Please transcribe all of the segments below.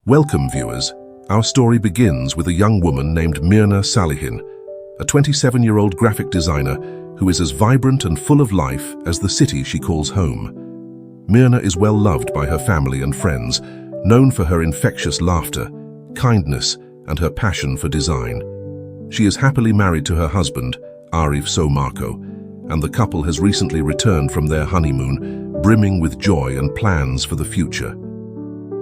Welcome, viewers. Our story begins with a young woman named Mirna Salihin, a 27-year-old graphic designer who is as vibrant and full of life as the city she calls home. Mirna is well loved by her family and friends, known for her infectious laughter, kindness, and her passion for design. She is happily married to her husband, Arif Somarko, and the couple has recently returned from their honeymoon, brimming with joy and plans for the future.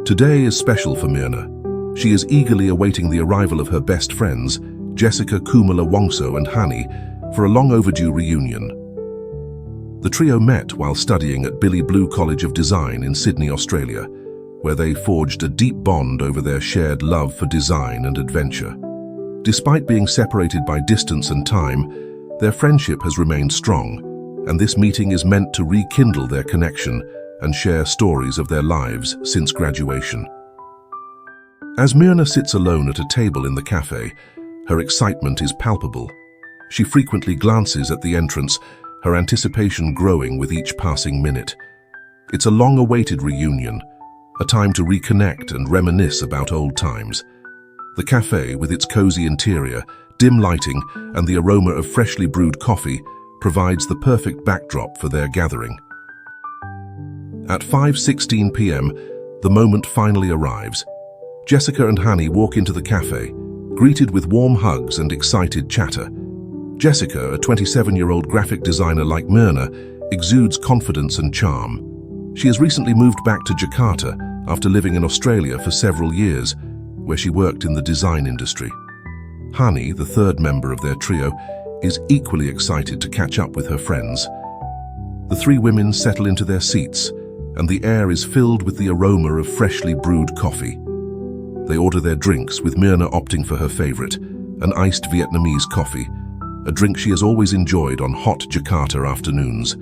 Today is special for Mirna. She is eagerly awaiting the arrival of her best friends, Jessica Kumala Wongso and Hani, for a long overdue reunion. The trio met while studying at Billy Blue College of Design in Sydney, Australia, where they forged a deep bond over their shared love for design and adventure. Despite being separated by distance and time, their friendship has remained strong, and this meeting is meant to rekindle their connection and share stories of their lives since graduation. As Mirna sits alone at a table in the cafe, her excitement is palpable. She frequently glances at the entrance, her anticipation growing with each passing minute. It's a long-awaited reunion, a time to reconnect and reminisce about old times. The cafe, with its cozy interior, dim lighting, and the aroma of freshly brewed coffee, provides the perfect backdrop for their gathering. At 5:16 p.m., the moment finally arrives. Jessica and Hani walk into the cafe, greeted with warm hugs and excited chatter. Jessica, a 27-year-old graphic designer like Mirna, exudes confidence and charm. She has recently moved back to Jakarta after living in Australia for several years, where she worked in the design industry. Hani, the third member of their trio, is equally excited to catch up with her friends. The three women settle into their seats, and the air is filled with the aroma of freshly brewed coffee. They order their drinks, with Mirna opting for her favorite, an iced Vietnamese coffee, a drink she has always enjoyed on hot Jakarta afternoons.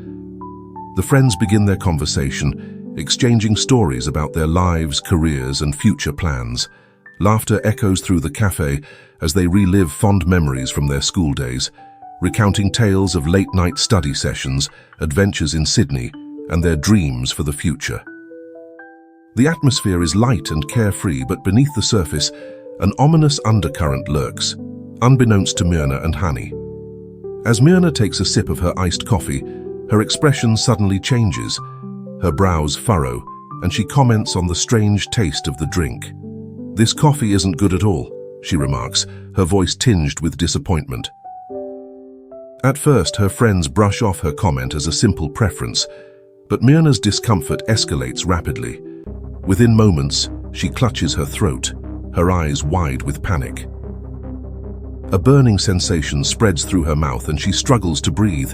The friends begin their conversation, exchanging stories about their lives, careers, and future plans. Laughter echoes through the cafe as they relive fond memories from their school days, recounting tales of late-night study sessions, adventures in Sydney, and their dreams for the future. The atmosphere is light and carefree, but beneath the surface, an ominous undercurrent lurks, unbeknownst to Mirna and Hani. As Mirna takes a sip of her iced coffee, her expression suddenly changes. Her brows furrow, and she comments on the strange taste of the drink. "This coffee isn't good at all," she remarks, her voice tinged with disappointment. At first, her friends brush off her comment as a simple preference, but Mirna's discomfort escalates rapidly. Within moments, she clutches her throat, her eyes wide with panic. A burning sensation spreads through her mouth and she struggles to breathe.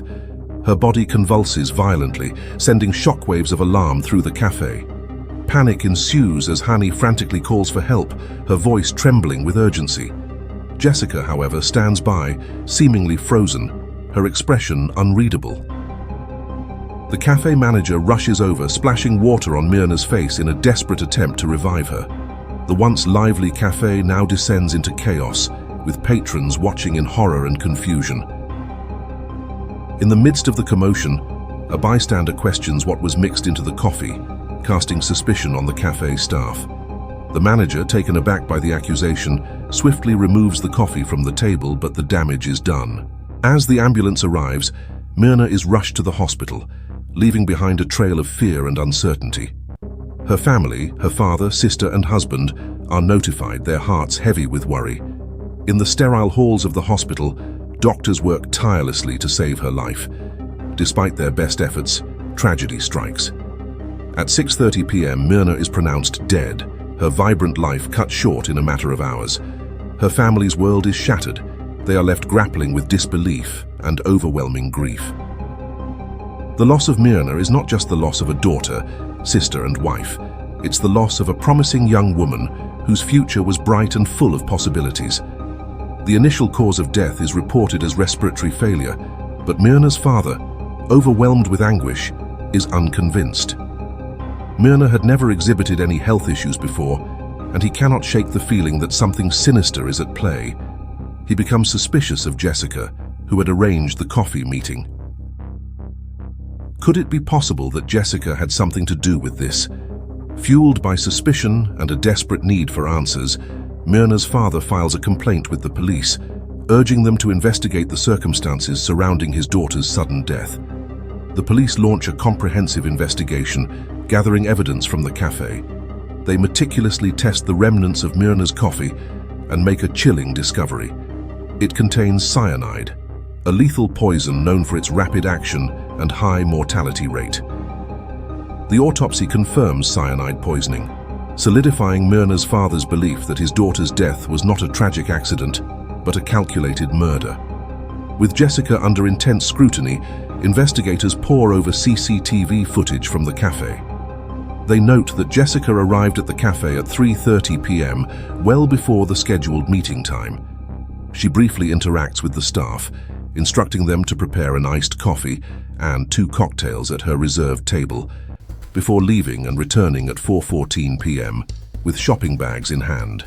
Her body convulses violently, sending shockwaves of alarm through the cafe. Panic ensues as Hani frantically calls for help, her voice trembling with urgency. Jessica, however, stands by, seemingly frozen, her expression unreadable. The cafe manager rushes over, splashing water on Mirna's face in a desperate attempt to revive her. The once lively cafe now descends into chaos, with patrons watching in horror and confusion. In the midst of the commotion, a bystander questions what was mixed into the coffee, casting suspicion on the cafe staff. The manager, taken aback by the accusation, swiftly removes the coffee from the table, but the damage is done. As the ambulance arrives, Mirna is rushed to the hospital, leaving behind a trail of fear and uncertainty. Her family, her father, sister, and husband, are notified, their hearts heavy with worry. In the sterile halls of the hospital, doctors work tirelessly to save her life. Despite their best efforts, tragedy strikes. At 6:30 p.m., Mirna is pronounced dead, her vibrant life cut short in a matter of hours. Her family's world is shattered. They are left grappling with disbelief and overwhelming grief. The loss of Mirna is not just the loss of a daughter, sister, and wife. It's the loss of a promising young woman whose future was bright and full of possibilities. The initial cause of death is reported as respiratory failure, but Mirna's father, overwhelmed with anguish, is unconvinced. Mirna had never exhibited any health issues before, and he cannot shake the feeling that something sinister is at play. He becomes suspicious of Jessica, who had arranged the coffee meeting. Could it be possible that Jessica had something to do with this? Fueled by suspicion and a desperate need for answers, Mirna's father files a complaint with the police, urging them to investigate the circumstances surrounding his daughter's sudden death. The police launch a comprehensive investigation, gathering evidence from the cafe. They meticulously test the remnants of Mirna's coffee and make a chilling discovery. It contains cyanide, a lethal poison known for its rapid action and high mortality rate. The autopsy confirms cyanide poisoning, solidifying Mirna's father's belief that his daughter's death was not a tragic accident, but a calculated murder. With Jessica under intense scrutiny, investigators pore over CCTV footage from the cafe. They note that Jessica arrived at the cafe at 3:30 p.m., well before the scheduled meeting time. She briefly interacts with the staff, instructing them to prepare an iced coffee and 2 cocktails at her reserved table, before leaving and returning at 4:14 p.m. with shopping bags in hand.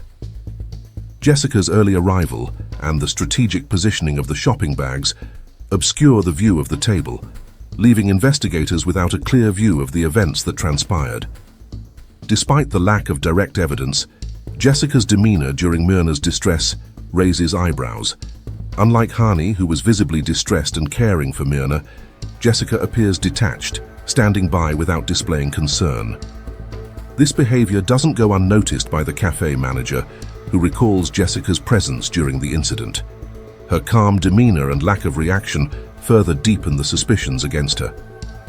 Jessica's early arrival and the strategic positioning of the shopping bags obscure the view of the table, leaving investigators without a clear view of the events that transpired. Despite the lack of direct evidence, Jessica's demeanor during Mirna's distress raises eyebrows. Unlike Hani, who was visibly distressed and caring for Mirna, Jessica appears detached, standing by without displaying concern. This behavior doesn't go unnoticed by the cafe manager, who recalls Jessica's presence during the incident. Her calm demeanor and lack of reaction further deepen the suspicions against her.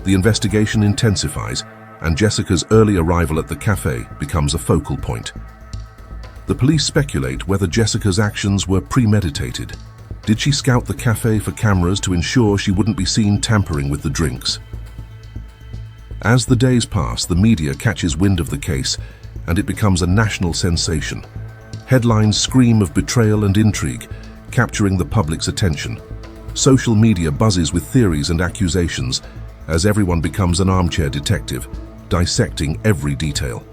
The investigation intensifies, and Jessica's early arrival at the cafe becomes a focal point. The police speculate whether Jessica's actions were premeditated. Did she scout the cafe for cameras to ensure she wouldn't be seen tampering with the drinks? As the days pass, the media catches wind of the case, and it becomes a national sensation. Headlines scream of betrayal and intrigue, capturing the public's attention. Social media buzzes with theories and accusations, as everyone becomes an armchair detective, dissecting every detail.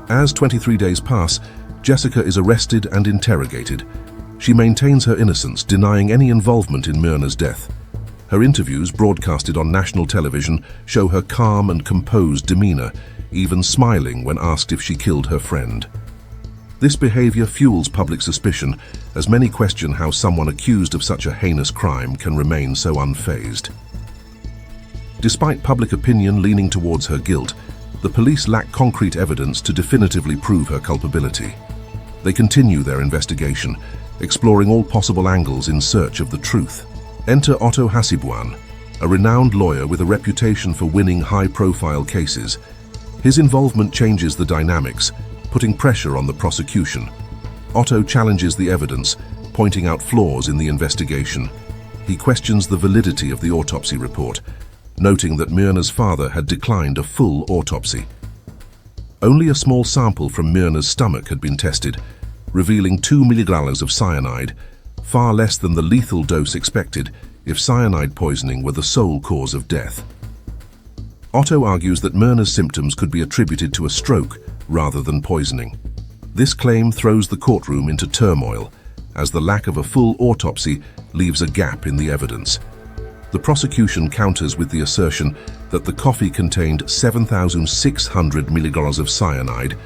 As 23 days pass, Jessica is arrested and interrogated. She maintains her innocence, denying any involvement in Mirna's death. Her interviews, broadcasted on national television, show her calm and composed demeanor, even smiling when asked if she killed her friend. This behavior fuels public suspicion, as many question how someone accused of such a heinous crime can remain so unfazed. Despite public opinion leaning towards her guilt, the police lack concrete evidence to definitively prove her culpability. They continue their investigation, exploring all possible angles in search of the truth. Enter Otto Hasibuan, a renowned lawyer with a reputation for winning high-profile cases. His involvement changes the dynamics, putting pressure on the prosecution. Otto challenges the evidence, pointing out flaws in the investigation. He questions the validity of the autopsy report, noting that Mirna's father had declined a full autopsy. Only a small sample from Mirna's stomach had been tested, revealing 2 milligrams of cyanide, far less than the lethal dose expected if cyanide poisoning were the sole cause of death. Otto argues that Mirna's symptoms could be attributed to a stroke rather than poisoning. This claim throws the courtroom into turmoil, as the lack of a full autopsy leaves a gap in the evidence. The prosecution counters with the assertion that the coffee contained 7,600 milligrams of cyanide,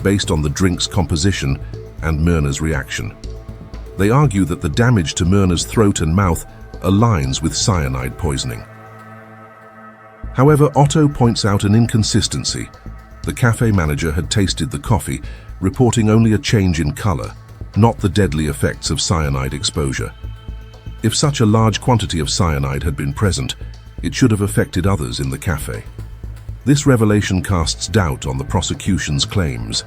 based on the drink's composition and Mirna's reaction. They argue that the damage to Mirna's throat and mouth aligns with cyanide poisoning. However, Otto points out an inconsistency. The cafe manager had tasted the coffee, reporting only a change in color, not the deadly effects of cyanide exposure. If such a large quantity of cyanide had been present, it should have affected others in the cafe. This revelation casts doubt on the prosecution's claims.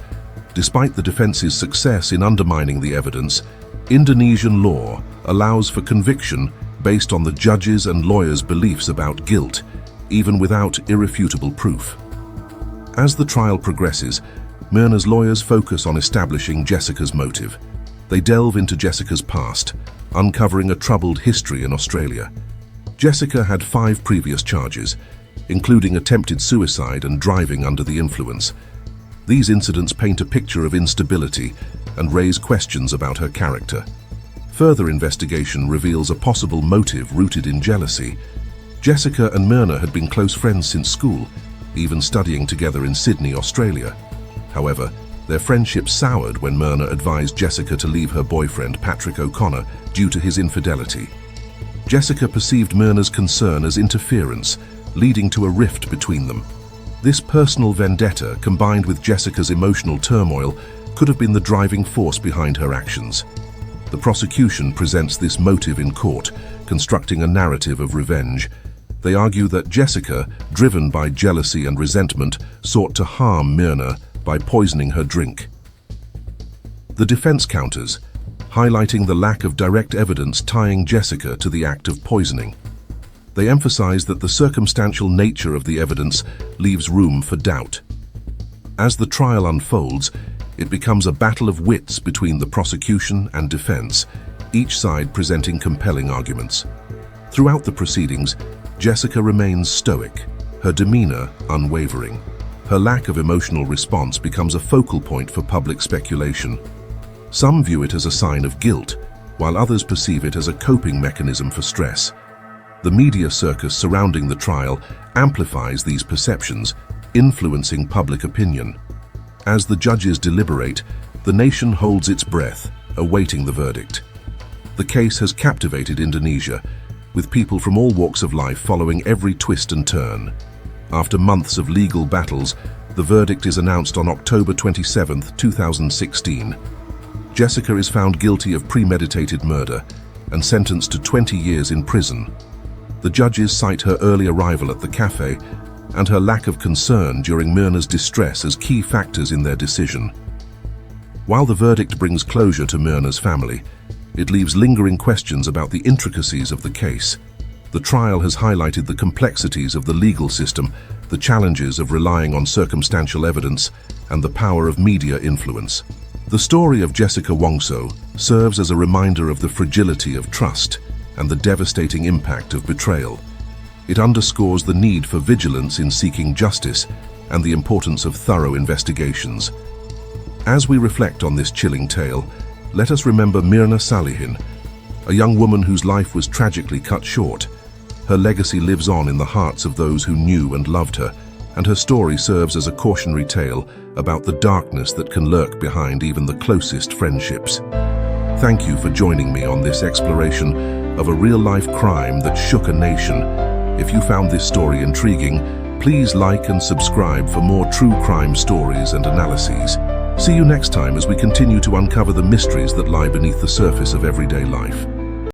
Despite the defense's success in undermining the evidence, Indonesian law allows for conviction based on the judges' and lawyers' beliefs about guilt, even without irrefutable proof. As the trial progresses, Mirna's lawyers focus on establishing Jessica's motive. They delve into Jessica's past, uncovering a troubled history in Australia. Jessica had 5 previous charges, including attempted suicide and driving under the influence. These incidents paint a picture of instability and raise questions about her character. Further investigation reveals a possible motive rooted in jealousy. Jessica and Mirna had been close friends since school, even studying together in Sydney, Australia. However, their friendship soured when Mirna advised Jessica to leave her boyfriend, Patrick O'Connor, due to his infidelity. Jessica perceived Mirna's concern as interference, leading to a rift between them. This personal vendetta, combined with Jessica's emotional turmoil, could have been the driving force behind her actions. The prosecution presents this motive in court, constructing a narrative of revenge. They argue that Jessica, driven by jealousy and resentment, sought to harm Mirna by poisoning her drink. The defense counters, highlighting the lack of direct evidence tying Jessica to the act of poisoning. They emphasize that the circumstantial nature of the evidence leaves room for doubt. As the trial unfolds, it becomes a battle of wits between the prosecution and defense, each side presenting compelling arguments. Throughout the proceedings, Jessica remains stoic, her demeanor unwavering. Her lack of emotional response becomes a focal point for public speculation. Some view it as a sign of guilt, while others perceive it as a coping mechanism for stress. The media circus surrounding the trial amplifies these perceptions, influencing public opinion. As the judges deliberate, the nation holds its breath, awaiting the verdict. The case has captivated Indonesia, with people from all walks of life following every twist and turn. After months of legal battles, the verdict is announced on October 27, 2016. Jessica is found guilty of premeditated murder and sentenced to 20 years in prison. The judges cite her early arrival at the cafe and her lack of concern during Mirna's distress as key factors in their decision. While the verdict brings closure to Mirna's family, it leaves lingering questions about the intricacies of the case. The trial has highlighted the complexities of the legal system, the challenges of relying on circumstantial evidence, and the power of media influence. The story of Jessica Wongso serves as a reminder of the fragility of trust and the devastating impact of betrayal. It underscores the need for vigilance in seeking justice and the importance of thorough investigations. As we reflect on this chilling tale, let us remember Mirna Salihin, a young woman whose life was tragically cut short. Her legacy lives on in the hearts of those who knew and loved her, and her story serves as a cautionary tale about the darkness that can lurk behind even the closest friendships. Thank you for joining me on this exploration of a real-life crime that shook a nation. If you found this story intriguing, please like and subscribe for more true crime stories and analyses. See you next time as we continue to uncover the mysteries that lie beneath the surface of everyday life.